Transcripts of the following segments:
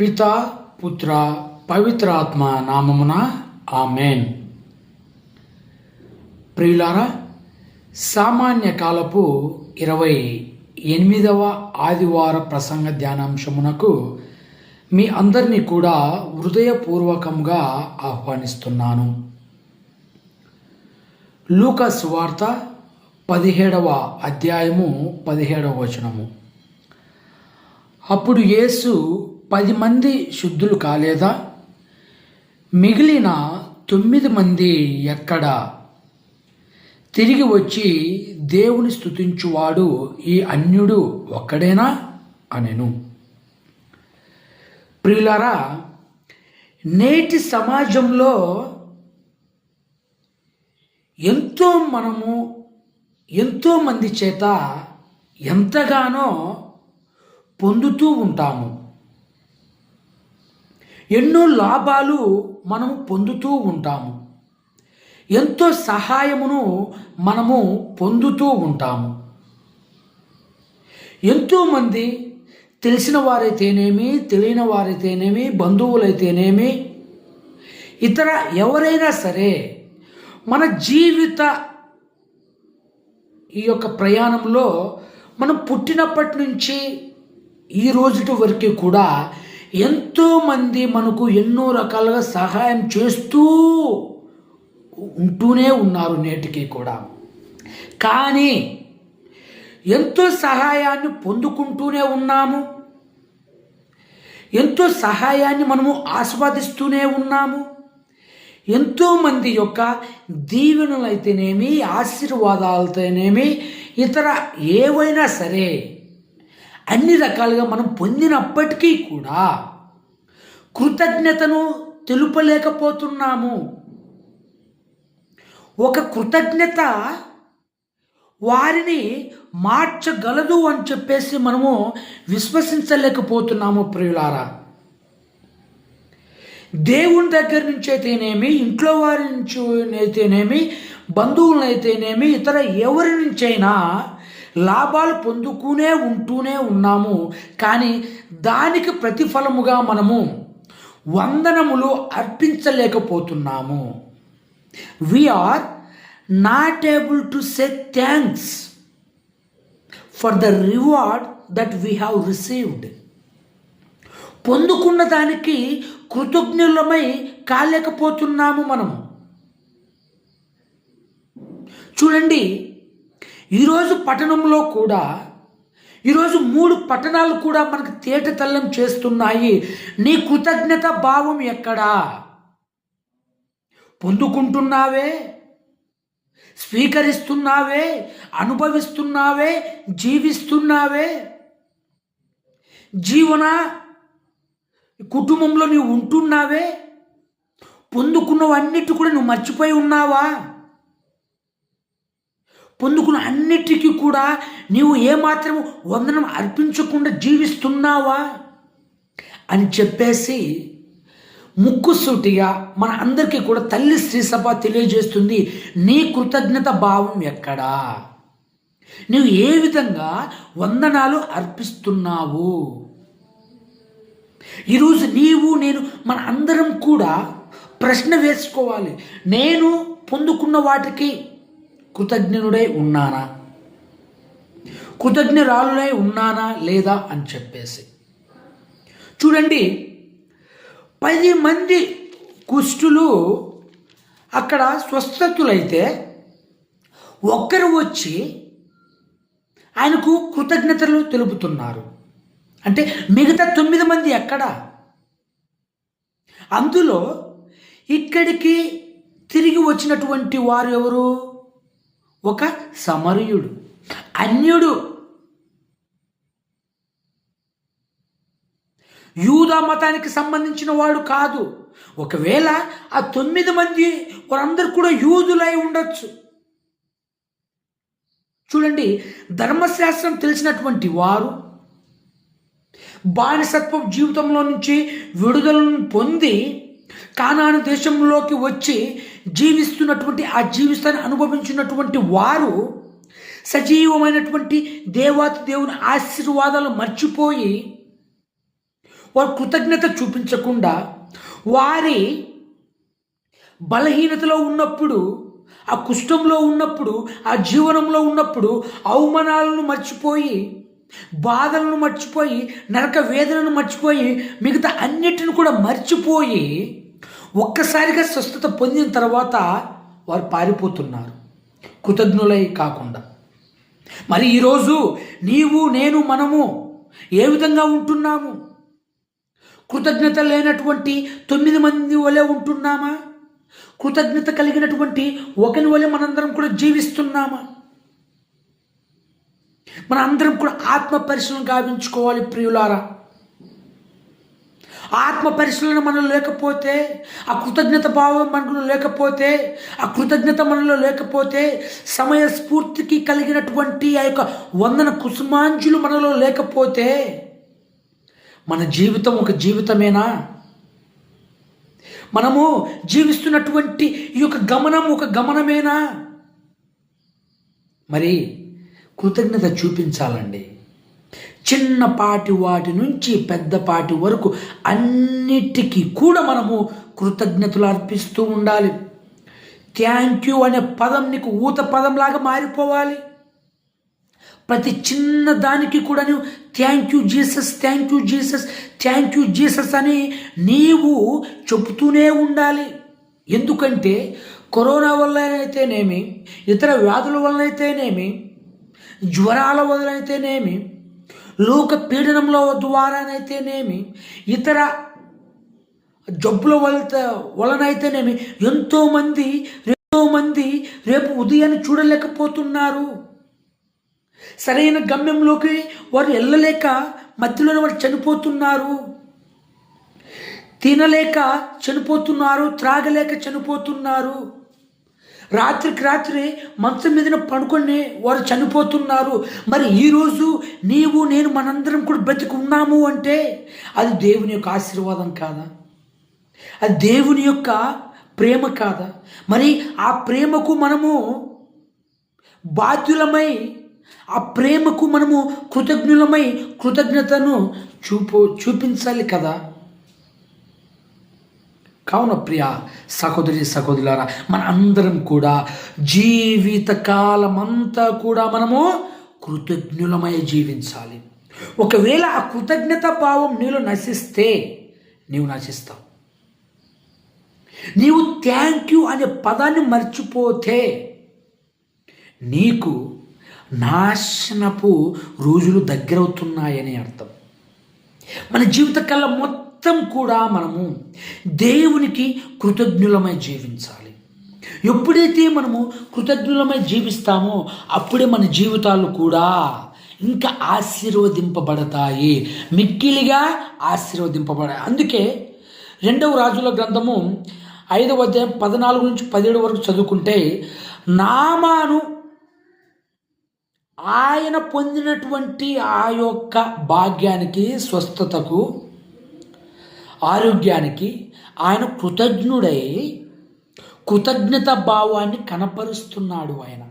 పిత పుత్ర పవిత్రాత్మ నామమున ఆమెన్. ప్రియులారా, సామాన్య కాలపు 28వ ఆదివార ప్రసంగ ధ్యానాంశమునకు మీ అందరినీ కూడా హృదయపూర్వకంగా ఆహ్వానిస్తున్నాను. లూకా సువార్త 17వ అధ్యాయము 17వ వచనము. అప్పుడు యేసు 10 మంది శుద్ధులు కాలేదా? మిగిలిన 9 మంది ఎక్కడా? తిరిగి వచ్చి దేవుని స్తుతించువాడు ఈ అన్యుడు ఒక్కడేనా అనెను. ప్రియులారా, నేటి సమాజంలో ఎంతో మంది చేత ఎంతగానో పొందుతూ ఉంటాము. ఎన్నో లాభాలు మనము పొందుతూ ఉంటాము. ఎంతో సహాయమును మనము పొందుతూ ఉంటాము. ఎంతోమంది తెలిసిన వారైతేనేమి, తెలియని వారైతేనేమి, బంధువులైతేనేమి, ఇతర ఎవరైనా సరే మన జీవిత ఈ యొక్క ప్రయాణంలో మనం పుట్టినప్పటి నుంచి ఈ రోజుటి వరకు కూడా ఎంతోమంది మనకు ఎన్నో రకాలుగా సహాయం చేస్తూ ఉంటూనే ఉన్నారు నేటికి కూడా. కానీ ఎంతో సహాయాన్ని పొందుకుంటూనే ఉన్నాము, ఎంతో సహాయాన్ని మనము ఆస్వాదిస్తూనే ఉన్నాము. ఎంతోమంది యొక్క దీవెనలైతేనేమి, ఆశీర్వాదాలతోనేమి, ఇతర ఏవైనా సరే అన్ని రకాలుగా మనం పొందినప్పటికీ కూడా కృతజ్ఞతను తెలుపలేకపోతున్నాము. ఒక కృతజ్ఞత వారిని మార్చగలదు అని చెప్పేసి మనము విశ్వసించలేకపోతున్నాము. ప్రియులారా, దేవుని దగ్గర నుంచి అయితేనేమి, ఇంట్లో వారి నుంచి అయితేనేమి, బంధువులైతేనేమి, ఇతర ఎవరి నుంచైనా లాభాలు ఉంటూనే ఉన్నాము. కానీ దానికి ప్రతిఫలముగా మనము వందనములు అర్పించలేకపోతున్నాము. We are not able to say thanks for the reward that we have received. పొందుకున్న దానికి కృతజ్ఞులమై కాలేకపోతున్నాము మనము. చూడండి, ఈరోజు పట్టణంలో కూడా ఈరోజు 3 పట్టణాలు కూడా మనకు తేటతెల్లం చేస్తున్నాయి. నీ కృతజ్ఞత భావం ఎక్కడా? పొందుకుంటున్నావే, స్వీకరిస్తున్నావే, అనుభవిస్తున్నావే, జీవిస్తున్నావే. జీవన కుటుంబంలో నీవు ఉంటున్నావే. పొందుకున్నవన్నిటి కూడా నువ్వు మర్చిపోయి ఉన్నావా? పొందుకున్న అన్నిటికీ కూడా నీవు ఏమాత్రం వందనం అర్పించకుండా జీవిస్తున్నావా అని చెప్పేసి ముక్కుసూటిగా మన అందరికీ కూడా తల్లి శ్రీ సభ తెలియజేస్తుంది. నీ కృతజ్ఞత భావం ఎక్కడా? నువ్వు ఏ విధంగా వందనాలు అర్పిస్తున్నావు? ఈరోజు నీవు నేను మన అందరం కూడా ప్రశ్న వేసుకోవాలి. నేను పొందుకున్న వాటికి కృతజ్ఞుడై ఉన్నానా, కృతజ్ఞరాలుడై ఉన్నానా లేదా అని చెప్పేసి. చూడండి, 10 మంది కుష్ఠులు అక్కడ స్వస్థతులైతే ఒక్కరు వచ్చి ఆయనకు కృతజ్ఞతలు తెలుపుతున్నారు. అంటే మిగతా 9 మంది ఎక్కడా? అందులో ఇక్కడికి తిరిగి వచ్చినటువంటి వారు ఎవరు? ఒక సమరయుడు, అన్యుడు, యూదా మతానికి సంబంధించిన వాడు కాదు. ఒకవేళ ఆ 9 మంది వారందరూ కూడా యూదులై ఉండొచ్చు. చూడండి, ధర్మశాస్త్రం తెలిసినటువంటి వారు బానిసత్వ జీవితంలో నుంచి విడుదలను పొంది కానాను దేశంలోకి వచ్చి జీవిస్తున్నటువంటి ఆ జీవితాన్ని అనుభవించినటువంటి వారు సజీవమైనటువంటి దేవాతి దేవుని ఆశీర్వాదాలు మర్చిపోయి వారు కృతజ్ఞత చూపించకుండా వారి బలహీనతలో ఉన్నప్పుడు, ఆ కుష్ఠంలో ఉన్నప్పుడు, ఆ జీవనంలో ఉన్నప్పుడు అవమానాలను మర్చిపోయి, బాధలను మర్చిపోయి, నరక వేదనను మర్చిపోయి, మిగతా అన్నిటిని కూడా మర్చిపోయి ఒక్కసారిగా స్వస్థత పొందిన తర్వాత వారు పారిపోతున్నారు కృతజ్ఞులై కాకుండా. మరి ఈరోజు నీవు, నేను, మనము ఏ విధంగా ఉంటున్నాము? కృతజ్ఞత లేనటువంటి 9 మంది వలె ఉంటున్నామా? కృతజ్ఞత కలిగినటువంటి ఒకని వలె మనందరం కూడా జీవిస్తున్నామా? మన అందరం కూడా ఆత్మ పరిశీలన గావించుకోవాలి ప్రియులారా. ఆత్మ పరిశీలన మనలో లేకపోతే, ఆ కృతజ్ఞత భావం మనలో లేకపోతే, ఆ కృతజ్ఞత మనలో లేకపోతే, సమయ స్ఫూర్తికి కలిగినటువంటి ఆ యొక్క వందన కుసుమాంజులు మనలో లేకపోతే మన జీవితం ఒక జీవితమేనా? మనము జీవిస్తున్నటువంటి ఈ యొక్క గమనం ఒక గమనమేనా? మరి కృతజ్ఞత చూపించాలండి. చిన్నపాటి వాటి నుంచి పెద్దపాటి వరకు అన్నిటికీ కూడా మనము కృతజ్ఞతలు అర్పిస్తూ ఉండాలి. థ్యాంక్ యూ అనే పదం నీకు ఊత పదంలాగా మారిపోవాలి. ప్రతి చిన్న దానికి కూడా నువ్వు thank you Jesus, thank you Jesus, thank you Jesus అని నీవు చెబుతూనే ఉండాలి. ఎందుకంటే కరోనా వల్లనైతేనేమి, ఇతర వ్యాధుల వలనైతేనేమి, జ్వరాల వలనైతేనేమి, లోక పీడనంలో ద్వారానైతేనేమి, ఇతర జబ్బుల వలనైతేనేమి ఎంతోమంది రేపు ఉదయాన్ని చూడలేకపోతున్నారు. సరైన గమ్యంలోకి వారు వెళ్ళలేక మధ్యలోనే వారు చనిపోతున్నారు. తినలేక చనిపోతున్నారు, త్రాగలేక చనిపోతున్నారు. రాత్రికి రాత్రి మంచం మీదన పడుకొని వారు చనిపోతున్నారు. మరి ఈరోజు నీవు, నేను, మనందరం కూడా బ్రతికి ఉన్నాము అంటే అది దేవుని యొక్క ఆశీర్వాదం కాదా? అది దేవుని యొక్క ప్రేమ కాదా? మరి ఆ ప్రేమకు మనము బాధ్యులమై, ఆ ప్రేమకు మనము కృతజ్ఞులమై కృతజ్ఞతను చూపించాలి కదా. కావున ప్రియ సహోదరి సహోదరులారా, మన అందరం కూడా జీవితకాలమంతా కూడా మనము కృతజ్ఞులమై జీవించాలి. ఒకవేళ ఆ కృతజ్ఞత భావం నీలో నశిస్తే నీవు నశిస్తావు. నీవు థ్యాంక్ యూ అనే పదాన్ని మర్చిపోతే నీకు నాశనపు రోజులు దగ్గరవుతున్నాయని అర్థం. మన జీవితకాలం మొత్తం కూడా మనము దేవునికి కృతజ్ఞులమై జీవించాలి. ఎప్పుడైతే మనము కృతజ్ఞులమై జీవిస్తామో అప్పుడే మన జీవితాలు కూడా ఇంకా ఆశీర్వదింపబడతాయి, మిక్కిలిగా ఆశీర్వదింపబడాయి. అందుకే 2వ రాజుల గ్రంథము 5వ అధ్యాయం 14 నుంచి 17 వరకు చదువుకుంటే, నామాను ఆయన పొందినటువంటి ఆ యొక్క భాగ్యానికి, స్వస్థతకు, ఆరోగ్యానికి ఆయన కృతజ్ఞుడై కృతజ్ఞత భావాన్ని కనపరుస్తున్నాడు. ఆయన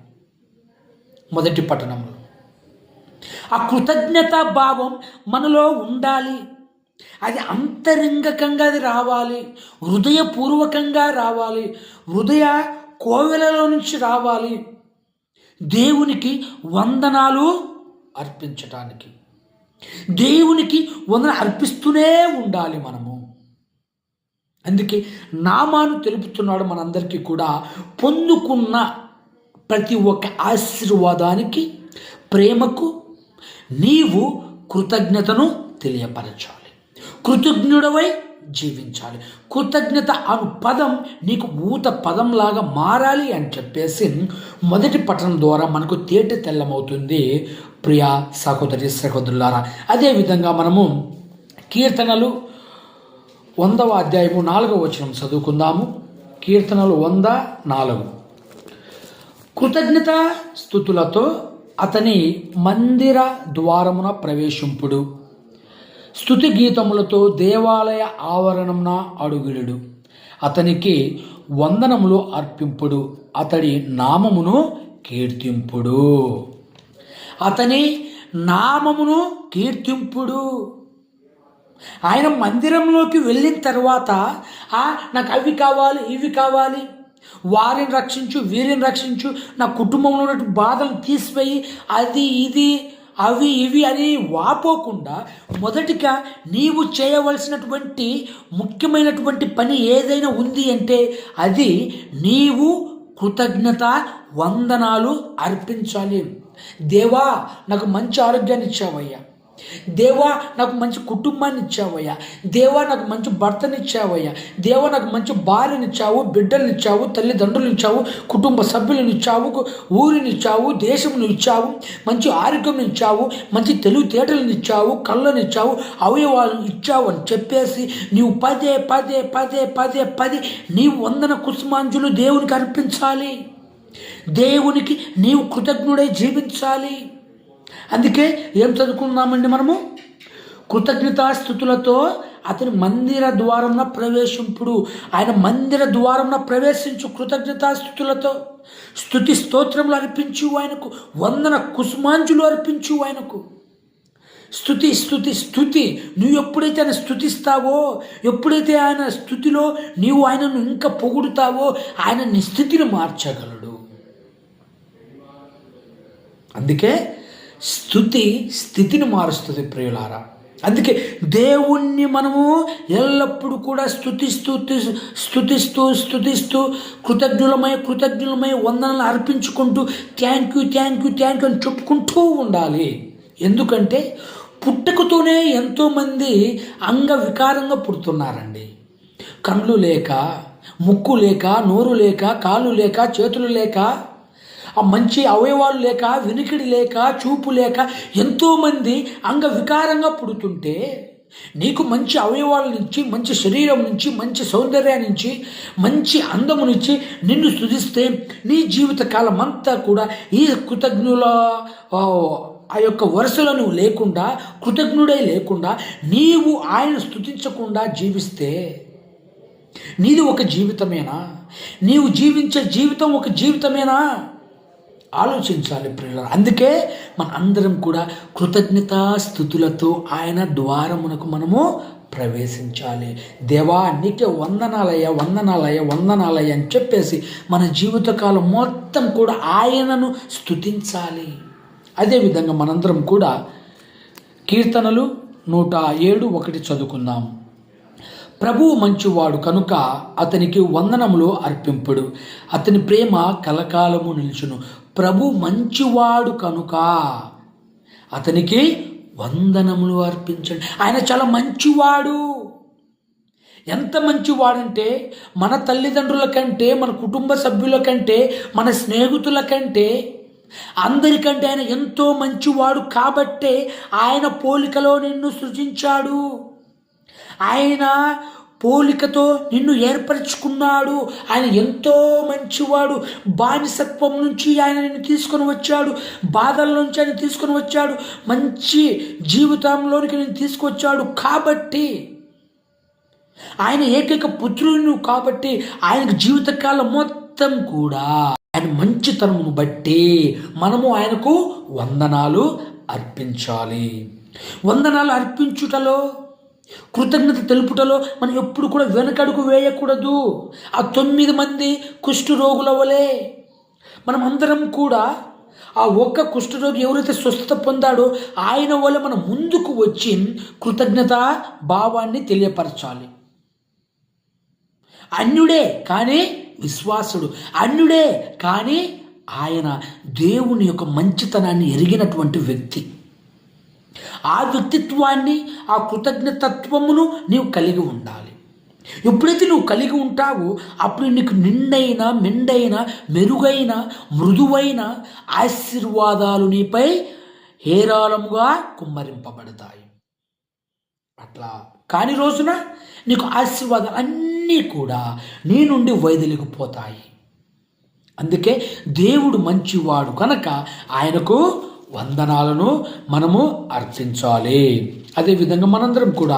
మొదటి పట్టణంలో ఆ కృతజ్ఞత భావం మనలో ఉండాలి. అది అంతరంగకంగా అది రావాలి, హృదయపూర్వకంగా రావాలి, హృదయ కోవెలలో నుంచి రావాలి. దేవునికి వందనాలు అర్పించటానికి, దేవునికి వందన అర్పిస్తూనే ఉండాలి మనము. అందుకే నామాను తెలుపుతున్నాడు మనందరికీ కూడా. పొందుకున్న ప్రతి ఒక్క ఆశీర్వాదానికి, ప్రేమకు నీవు కృతజ్ఞతను తెలియపరచాలి, కృతజ్ఞుడవై జీవించాలి. కృతజ్ఞత అను పదం నీకు ఊత పదంలాగా మారాలి అని చెప్పేసి మొదటి పట్టణం ద్వారా మనకు తేట తెల్లమవుతుంది. ప్రియా సహోదరి సహోదరులారా, అదేవిధంగా మనము కీర్తనలు 100వ అధ్యాయము 4వ వచనం చదువుకుందాము. కీర్తనలు 100:4. కృతజ్ఞత స్తుతులతో అతని మందిర ద్వారమున ప్రవేశింపుడు, స్తుతి గీతములతో దేవాలయ ఆవరణమున అడుగుడు, అతనికి వందనములు అర్పింపుడు, అతడి నామమును కీర్తింపుడు. అతని నామమును కీర్తింపుడు. ఆయన మందిరంలోకి వెళ్ళిన తర్వాత నాకు అవి కావాలి, ఇవి కావాలి, వారిని రక్షించు, వీరిని రక్షించు, నా కుటుంబంలో ఉన్న బాధలను తీసిపోయి, అది ఇది అవి ఇవి అని వాపోకుండా మొదటిగా నీవు చేయవలసినటువంటి ముఖ్యమైనటువంటి పని ఏదైనా ఉంది అంటే అది నీవు కృతజ్ఞత వందనాలు అర్పించాలి. దేవా నాకు మంచి ఆరోగ్యాన్ని ఇచ్చావయ్యా, దేవా నాకు మంచి కుటుంబాన్ని ఇచ్చావయ్యా, దేవా నాకు మంచి భర్తనిచ్చావయ్యా, దేవా నాకు మంచి భార్యనిచ్చావు, బిడ్డలనిచ్చావు, తల్లిదండ్రులను ఇచ్చావు, కుటుంబ సభ్యులను ఇచ్చావు, ఊరిని ఇచ్చావు, దేశమును ఇచ్చావు, మంచి ఆరోగ్యం ఇచ్చావు, మంచి తెలివితేటలను ఇచ్చావు, కళ్ళను ఇచ్చావు, అవయవాలను ఇచ్చావు అని చెప్పేసి నీవు పదే పదే పదే పదే పదే నీవు వందన కుసుమాంజులు దేవునికి అర్పించాలి. దేవునికి నీవు కృతజ్ఞుడై జీవించాలి. అందుకే ఏం చదువుకున్నామండి మనము? కృతజ్ఞతాస్థుతులతో అతని మందిర ద్వారంన ప్రవేశింపుడు. ఆయన మందిర ద్వారంన ప్రవేశించు కృతజ్ఞతాస్థుతులతో స్తుతి స్తోత్రములు అర్పించు, ఆయనకు వందన కుసుమాంజులు అర్పించు. ఆయనకు స్తుతి స్తుతి స్తుతి. నువ్వు ఎప్పుడైతే ఆయన స్తుతిస్తావో, ఎప్పుడైతే ఆయన స్తుతిలో నీవు ఆయనను ఇంకా పొగుడుతావో, ఆయన నీ స్థితిని మార్చగలడు. అందుకే స్తుతి స్థితిని మారుస్తుంది ప్రియులారా. అందుకే దేవుణ్ణి మనము ఎల్లప్పుడూ కూడా స్తుతిస్తూ కృతజ్ఞులమై వందనలు అర్పించుకుంటూ థ్యాంక్ యూ అని చెప్పుకుంటూ ఉండాలి. ఎందుకంటే పుట్టుకతోనే ఎంతోమంది అంగవికారంగా పుడుతున్నారండి. కళ్ళు లేక, ముక్కు లేక, నోరు లేక, కాళ్ళు లేక, చేతులు లేక, మంచి అవయవాలు లేక, వినికిడి లేక, చూపు లేక ఎంతోమంది అంగవికారంగా పుడుతుంటే నీకు మంచి అవయవాల నుంచి, మంచి శరీరం నుంచి, మంచి సౌందర్యం నుంచి, మంచి అందము నుంచి నిన్ను స్తుతిస్తే నీ జీవితకాలం అంతా కూడా ఈ కృతజ్ఞుల ఆ యొక్క వరుసలను లేకుండా, కృతజ్ఞుడై లేకుండా నీవు ఆయన స్తుతించకుండా జీవిస్తే నీది ఒక జీవితమేనా? నీవు జీవించే జీవితం ఒక జీవితమేనా? ఆలోచించాలి ప్రియులారా. అందుకే మన అందరం కూడా కృతజ్ఞతాస్థుతులతో ఆయన ద్వారమునకు మనము ప్రవేశించాలి. దేవా నీకే వందనాలయ్య అని చెప్పేసి మన జీవితకాలం మొత్తం కూడా ఆయనను స్తుతించాలి. అదేవిధంగా మనందరం కూడా కీర్తనలు 107:1 చదువుకుందాం. ప్రభువు మంచివాడు కనుక అతనికి వందనములు అర్పింపుడు, అతని ప్రేమ కలకాలము నిలుచును. ప్రభు మంచివాడు కనుక అతనికి వందనములు అర్పించండి. ఆయన చాలా మంచివాడు. ఎంత మంచివాడంటే మన తల్లిదండ్రుల కంటే, మన కుటుంబ సభ్యుల కంటే, మన స్నేహితుల కంటే, అందరికంటే ఆయన ఎంతో మంచివాడు. కాబట్టే ఆయన పోలికలో నిన్ను సృజించాడు. ఆయన పోలికతో నిన్ను ఏర్పరచుకున్నాడు. ఆయన ఎంతో మంచివాడు. బానిసత్వం నుంచి ఆయన నిన్ను తీసుకొని వచ్చాడు, బాధల నుంచి ఆయన తీసుకొని వచ్చాడు, మంచి జీవితంలోనికి నేను తీసుకొచ్చాడు. కాబట్టి ఆయన ఏకైక పుత్రుడు కాబట్టి ఆయనకు జీవితకాలం మొత్తం కూడా ఆయన మంచితనమును బట్టి మనము ఆయనకు వందనాలు అర్పించాలి. వందనాలు అర్పించుటలో, కృతజ్ఞత తెలుపుటలో మనం ఎప్పుడు కూడా వెనకడుగు వేయకూడదు. ఆ 9 మంది కుష్ఠరోగుల వలె మనం అందరం కూడా ఆ ఒక్క కుష్ఠరోగి ఎవరైతే స్వస్థత పొందాడో ఆయన వల్ల మనం ముందుకు వచ్చి కృతజ్ఞత భావాన్ని తెలియపరచాలి. అన్యుడే కానీ విశ్వాసుడు, అన్యుడే కానీ ఆయన దేవుని యొక్క మంచితనాన్ని ఎరిగినటువంటి వ్యక్తి. ఆ వ్యక్తిత్వాన్ని, ఆ కృతజ్ఞతత్వమును నీవు కలిగి ఉండాలి. ఎప్పుడైతే నువ్వు కలిగి ఉంటావో అప్పుడు నీకు నిండైన, మెండైన, మెరుగైన, మృదువైన ఆశీర్వాదాలు నీపై హేరాళముగా కుమ్మరింపబడతాయి. అట్లా కాని రోజున నీకు ఆశీర్వాదాలు అన్నీ కూడా నీ నుండి వైదొలిగిపోతాయి. అందుకే దేవుడు మంచివాడు కనుక ఆయనకు వందనాలను మనము అర్పించాలి. అదేవిధంగా మనందరం కూడా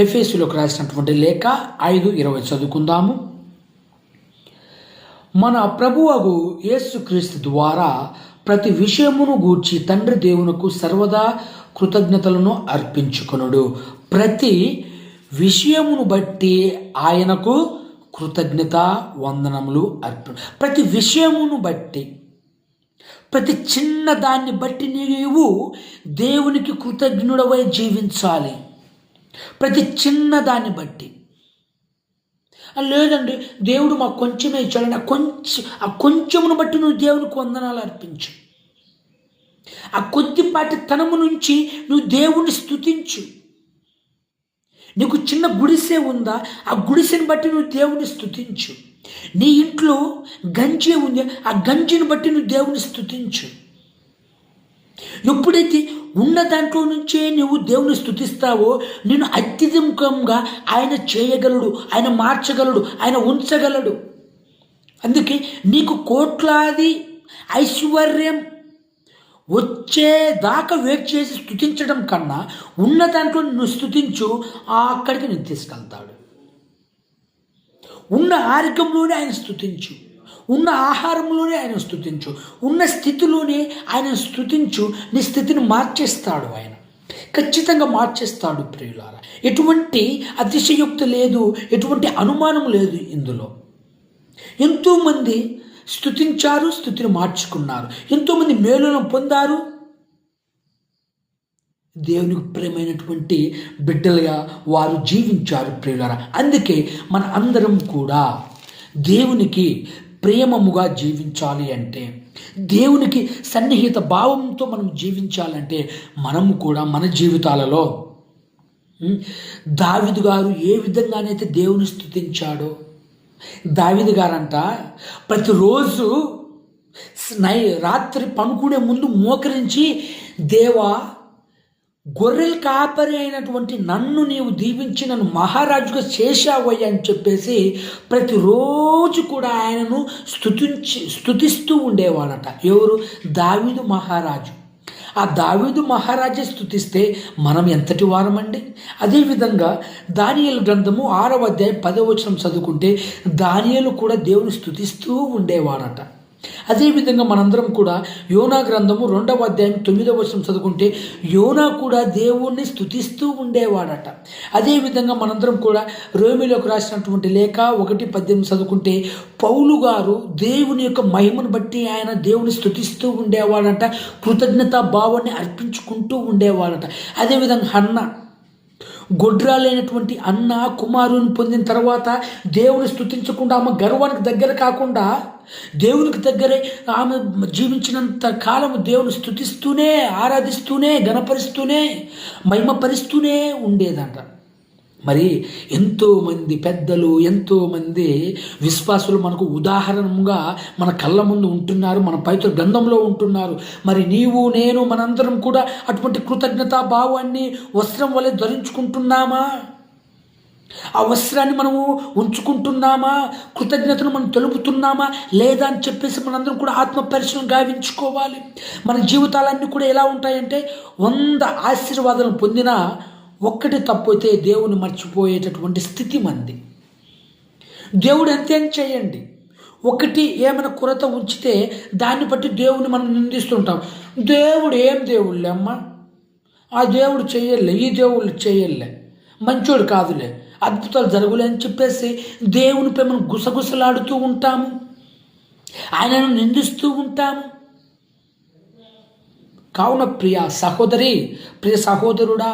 ఎఫెసీయులకు రాసినటువంటి లేఖ 5:20 చదువుకుందాము. మన ప్రభువగు యేసుక్రీస్తు ద్వారా ప్రతి విషయమును గూర్చి తండ్రి దేవునకు సర్వదా కృతజ్ఞతలను అర్పించుకొనుడు. ప్రతి విషయమును బట్టి ఆయనకు కృతజ్ఞత వందనములు ప్రతి విషయమును బట్టి, ప్రతి చిన్న దాన్ని బట్టి నీవు దేవునికి కృతజ్ఞుడవై జీవించాలి. ప్రతి చిన్న దాన్ని బట్టి. లేదండి దేవుడు మాకు కొంచెమే ఇచ్చాడని ఆ కొంచెమును బట్టి నువ్వు దేవునికి వందనాలు అర్పించు. ఆ కొద్దిపాటి తనము నుంచి నువ్వు దేవుణ్ణి స్తుతించు. నీకు చిన్న గుడిసె ఉందా, ఆ గుడిసెని బట్టి నువ్వు దేవుని స్తుతించు. నీ ఇంట్లో గంజి ఉంది, ఆ గంజిని బట్టి నువ్వు దేవుని స్తుతించు. ఎప్పుడైతే ఉన్న దాంట్లో నుంచే నువ్వు దేవుని స్తుతిస్తావో నేను అత్యధికంగా ఆయన చేయగలడు, ఆయన మార్చగలడు, ఆయన ఉంచగలడు. అందుకే నీకు కోట్లాది ఐశ్వర్యం వచ్చేదాకా వెయిట్ చేసి స్తుతించడం కన్నా ఉన్న దాంట్లో నువ్వు స్తుతించు, అక్కడికి నేను తీసుకెళ్తాడు. ఉన్న ఆరోగ్యంలోనే ఆయన స్తుతించు, ఉన్న ఆహారంలోనే ఆయన స్తుతించు, ఉన్న స్థితిలోనే ఆయన స్తుతించు. నీ స్థితిని మార్చేస్తాడు ఆయన, ఖచ్చితంగా మార్చేస్తాడు ప్రియులారా. ఎటువంటి అతిశయోక్తి లేదు, ఎటువంటి అనుమానం లేదు ఇందులో. ఎంతోమంది స్తుతించారు, స్థుతిని మార్చుకున్నారు. ఎంతోమంది మేలులను పొందారు, దేవునికి ప్రేమైనటువంటి బిడ్డలుగా వారు జీవించారు ప్రియులారా. అందుకే మన అందరం కూడా దేవునికి ప్రేమముగా జీవించాలి అంటే, దేవునికి సన్నిహిత భావంతో మనం జీవించాలంటే మనము కూడా మన జీవితాలలో దావీదు గారు ఏ విధంగానైతే దేవుని స్తుతించాడో, దావీదు గారంట ప్రతిరోజు రాత్రి పనుకునే ముందు మోకరించి, దేవా గొర్రెల కాపరి అయినటువంటి నన్ను నీవు దీవించి నన్ను మహారాజుగా చేశావయ్యా అని చెప్పేసి ప్రతిరోజు కూడా ఆయనను స్తుతిస్తూ ఉండేవాడట. ఎవరు? దావీదు మహారాజు. ఆ దావీదు మహారాజే స్తుతిస్తే మనం ఎంతటి వారమండి? అదేవిధంగా దానియేలు గ్రంథము 6వ అధ్యాయం 10వ వచనం చదువుకుంటే దానియేలు కూడా దేవుని స్తుతిస్తూ ఉండేవాడట. అదేవిధంగా మనందరం కూడా యోనా గ్రంథము 2వ అధ్యాయం 9వ వచనం చదువుకుంటే యోనా కూడా దేవుణ్ణి స్తుతిస్తూ ఉండేవాడట. అదేవిధంగా మనందరం కూడా రోమీయులకు రాసినటువంటి లేఖ 1:18 చదువుకుంటే పౌలు గారు దేవుని యొక్క మహిమను బట్టి ఆయన దేవుని స్తుతిస్తూ ఉండేవాడట, కృతజ్ఞతా భావాన్ని అర్పించుకుంటూ ఉండేవాడట. అదేవిధంగా హన్న, గొడ్రాలైనటువంటి అన్న కుమారుని పొందిన తర్వాత దేవుని స్తుతించకుండా ఆమె గర్వానికి దగ్గర కాకుండా దేవునికి దగ్గరే ఆమె జీవించినంత కాలము దేవుని స్తుతిస్తూనే, ఆరాధిస్తూనే, గణపరుస్తూనే, మహిమపరుస్తూనే ఉండేదంట. మరి ఎంతోమంది పెద్దలు, ఎంతోమంది విశ్వాసులు మనకు ఉదాహరణగా మన కళ్ళ ముందు ఉంటున్నారు, మన పవిత్ర గ్రంథంలో ఉంటున్నారు. మరి నీవు నేను మనందరం కూడా అటువంటి కృతజ్ఞతా భావాన్ని వస్త్రం వలె ధరించుకుంటున్నామా? ఆ వస్త్రాన్ని మనము ఉంచుకుంటున్నామా? కృతజ్ఞతను మనం తెలుపుతున్నామా లేదా అని చెప్పేసి మనందరం కూడా ఆత్మ పరిశీలన గావించుకోవాలి. మన జీవితాలన్నీ కూడా ఎలా ఉంటాయంటే 100 ఆశీర్వాదాలను పొందినా ఒక్కటి తప్పైతే దేవుని మర్చిపోయేటటువంటి స్థితి మంది. దేవుడు ఎంతేం చేయండి, ఒకటి ఏమైనా కొరత ఉంచితే దాన్ని బట్టి దేవుని మనం నిందిస్తుంటాం. దేవుడు ఏం దేవుళ్ళే అమ్మ, ఆ దేవుడు చేయలే, ఈ దేవుళ్ళు చేయలే, మంచోడు కాదులే, అద్భుతాలు జరుగులే అని చెప్పేసి దేవునిపై మనం గుసగుసలాడుతూ ఉంటాము, ఆయనను నిందిస్తూ ఉంటాము. కావున ప్రియ సహోదరి, ప్రియ సహోదరుడా,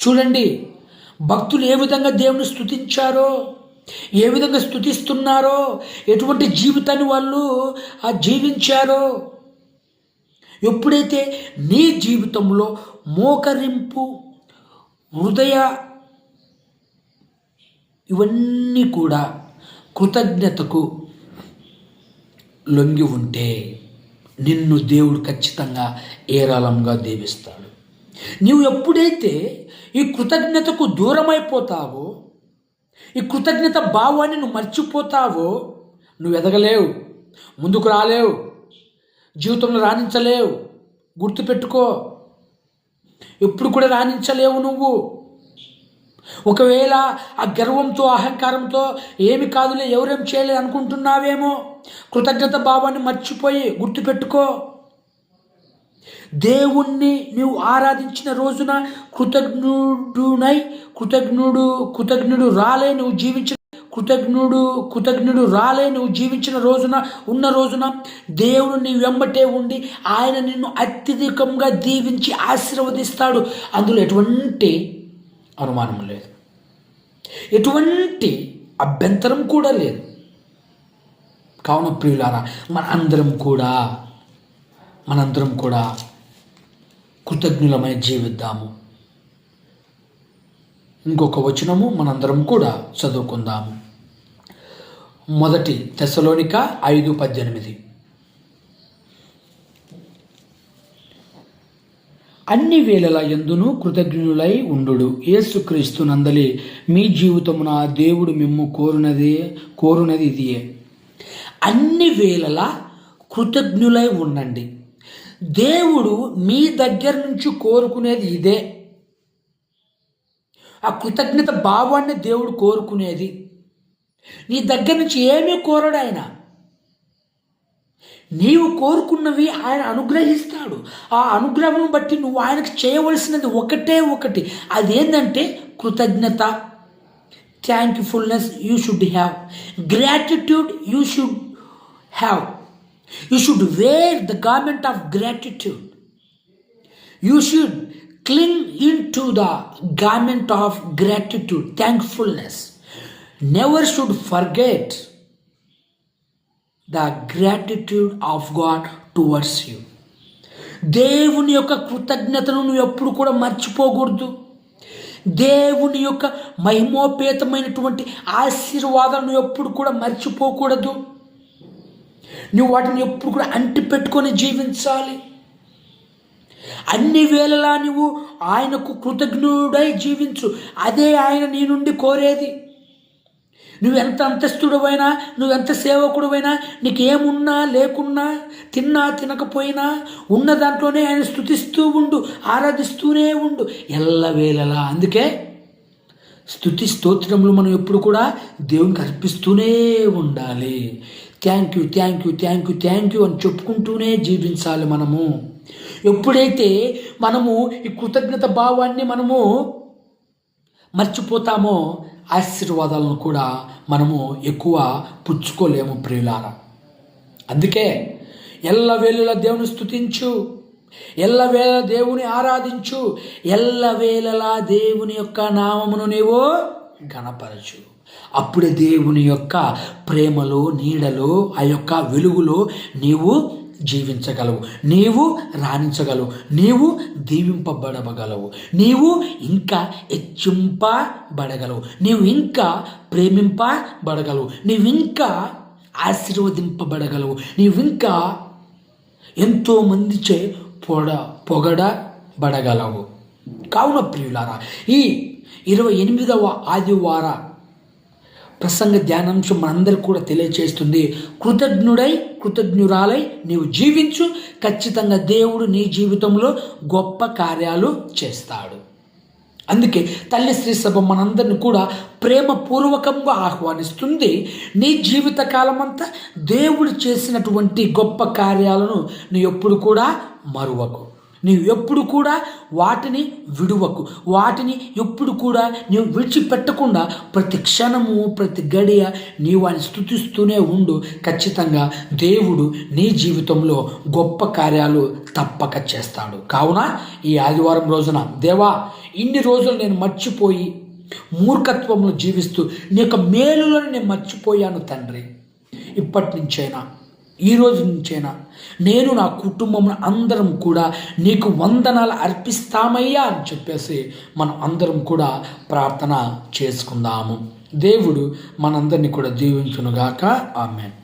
చూడండి భక్తులు ఏ విధంగా దేవుని స్తుతించారో, ఏ విధంగా స్తుతిస్తున్నారో, ఎటువంటి జీవితాన్ని వాళ్ళు జీవించారో. ఎప్పుడైతే నీ జీవితంలో మోకరింపు, హృదయ ఇవన్నీ కూడా కృతజ్ఞతకు లొంగి ఉంటే నిన్ను దేవుడు ఖచ్చితంగా ఏరాళంగా దీవిస్తాడు. నీవు ఎప్పుడైతే ఈ కృతజ్ఞతకు దూరమైపోతావో, ఈ కృతజ్ఞత భావాన్ని నువ్వు మర్చిపోతావో, నువ్వు ఎదగలేవు, ముందుకు రాలేవు, జీవితంలో రాణించలేవు. గుర్తుపెట్టుకో, ఎప్పుడు కూడా రాణించలేవు నువ్వు. ఒకవేళ ఆ గర్వంతో, అహంకారంతో ఏమి కాదులే, ఎవరేం చేయలేదు అనుకుంటున్నావేమో. కృతజ్ఞత భావాన్ని మర్చిపోయి గుర్తుపెట్టుకో, దేవుణ్ణి నీవు ఆరాధించిన రోజున కృతజ్ఞుడు రాలే నువ్వు జీవించిన రోజున ఉన్న రోజున దేవుడు నీ వెంబటే ఉండి ఆయన నిన్ను అత్యధికంగా దీవించి ఆశీర్వదిస్తాడు. అందులో ఎటువంటి అనుమానం లేదు, ఎటువంటి అభ్యంతరం కూడా లేదు. కావున ప్రియులారా, మనందరం కూడా కృతజ్ఞులమై జీవిద్దాము. ఇంకొక వచనము మనందరం కూడా చదువుకుందాము. 1 తెస్సలోనిక 5:18. అన్ని వేళల యందును కృతజ్ఞులై ఉండుడు. యేసుక్రీస్తు నందలి మీ జీవితమున దేవుడు మిమ్ము కోరునది ఇదియే. అన్ని వేళలా కృతజ్ఞులై ఉండండి. దేవుడు మీ దగ్గర నుంచి కోరుకునేది ఇదే. ఆ కృతజ్ఞత భావాన్ని దేవుడు కోరుకునేది. నీ దగ్గర నుంచి ఏమీ కోరడు ఆయన. నీవు కోరుకున్నవి ఆయన అనుగ్రహిస్తాడు. ఆ అనుగ్రహం బట్టి నువ్వు ఆయనకు చేయవలసినది ఒకటి. అదేంటంటే కృతజ్ఞత. Thankfulness you should have. Gratitude you should have. You should wear the garment of gratitude. You should cling into the garment of gratitude, thankfulness. Never should forget the gratitude of God towards you. దేవుని యొక్క కృతజ్ఞతను నువ్వు ఎప్పుడు కూడా మర్చిపోకూడదు. దేవుని యొక్క మహిమోపేతమైనటువంటి ఆశీర్వాదాలను నువ్వు ఎప్పుడు కూడా మర్చిపోకూడదు. నువ్వు వాటిని ఎప్పుడు కూడా అంటి పెట్టుకొని జీవించాలి. అన్ని వేళలా నువ్వు ఆయనకు కృతజ్ఞుడై జీవించు. అదే ఆయన నీ నుండి కోరేది. నువ్వెంత అంతస్తుడవైనా, నువ్వెంత సేవకుడువైనా, నీకేమున్నా లేకున్నా, తిన్నా తినకపోయినా, ఉన్న దాంట్లోనే ఆయన స్తుతిస్తూ ఉండు, ఆరాధిస్తూనే ఉండు ఎల్లవేళలా. అందుకే స్తుతి స్తోత్రములు మనం ఎప్పుడు కూడా దేవునికి అర్పిస్తూనే ఉండాలి. థ్యాంక్ యూ అని చెప్పుకుంటూనే జీవించాలి మనము. ఎప్పుడైతే మనము ఈ కృతజ్ఞత భావాన్ని మనము మర్చిపోతామో ఆశీర్వాదాలను కూడా మనము ఎక్కువ పుచ్చుకోలేము ప్రియులారా. అందుకే ఎల్లవేళలా దేవుని స్తుతించు, ఎల్లవేళ దేవుని ఆరాధించు, ఎల్లవేళలా దేవుని యొక్క నామమును నీవు ఘనపరచు. అప్పుడే దేవుని యొక్క ప్రేమలో, నీడలో, ఆ యొక్క వెలుగులో నీవు జీవించగలవు, నీవు రాణించగలవు, నీవు దీవింపబడగలవు, నీవు ఇంకా హెచ్చింపబడగలవు, నీవు ఇంకా ప్రేమింపబడగలవు, నీవు ఇంకా ఆశీర్వదింపబడగలవు, నీవు ఇంకా ఎంతోమందిచే పొగడబడగలవు. కావున ప్రియులారా, ఈ 28వ ఆదివార ప్రసంగ ధ్యానాంశం మనందరికీ కూడా తెలియచేస్తుంది. కృతజ్ఞురాలై నీవు జీవించు. ఖచ్చితంగా దేవుడు నీ జీవితంలో గొప్ప కార్యాలు చేస్తాడు. అందుకే తల్లి శ్రీ సభ మనందరిని కూడా ప్రేమపూర్వకంగా ఆహ్వానిస్తుంది. నీ జీవితకాలం అంతా దేవుడు చేసినటువంటి గొప్ప కార్యాలను నువ్వు ఎప్పుడు కూడా మరువకు. నీవు ఎప్పుడు కూడా వాటిని విడువకు. వాటిని ఎప్పుడు కూడా నీవు విడిచిపెట్టకుండా ప్రతి క్షణము, ప్రతి గడియ నీవు ఆయన స్తుతిస్తూనే ఉండు. ఖచ్చితంగా దేవుడు నీ జీవితంలో గొప్ప కార్యాలు తప్పక చేస్తాడు. కావున ఈ ఆదివారం రోజున, దేవా, ఇన్ని రోజులు నేను మర్చిపోయి మూర్ఖత్వంలో జీవిస్తూ నీ యొక్క మేలులను నేను మర్చిపోయాను తండ్రి. ఇప్పటి నుంచైనా, ఈ రోజు నుంచైనా నేను, నా కుటుంబం అందరం కూడా నీకు వందనాలు అర్పిస్తామయ్యా అని చెప్పేసి మనం అందరం కూడా ప్రార్థన చేసుకుందాము. దేవుడు మనందరినీ కూడా దీవించునుగాక. ఆమేన్.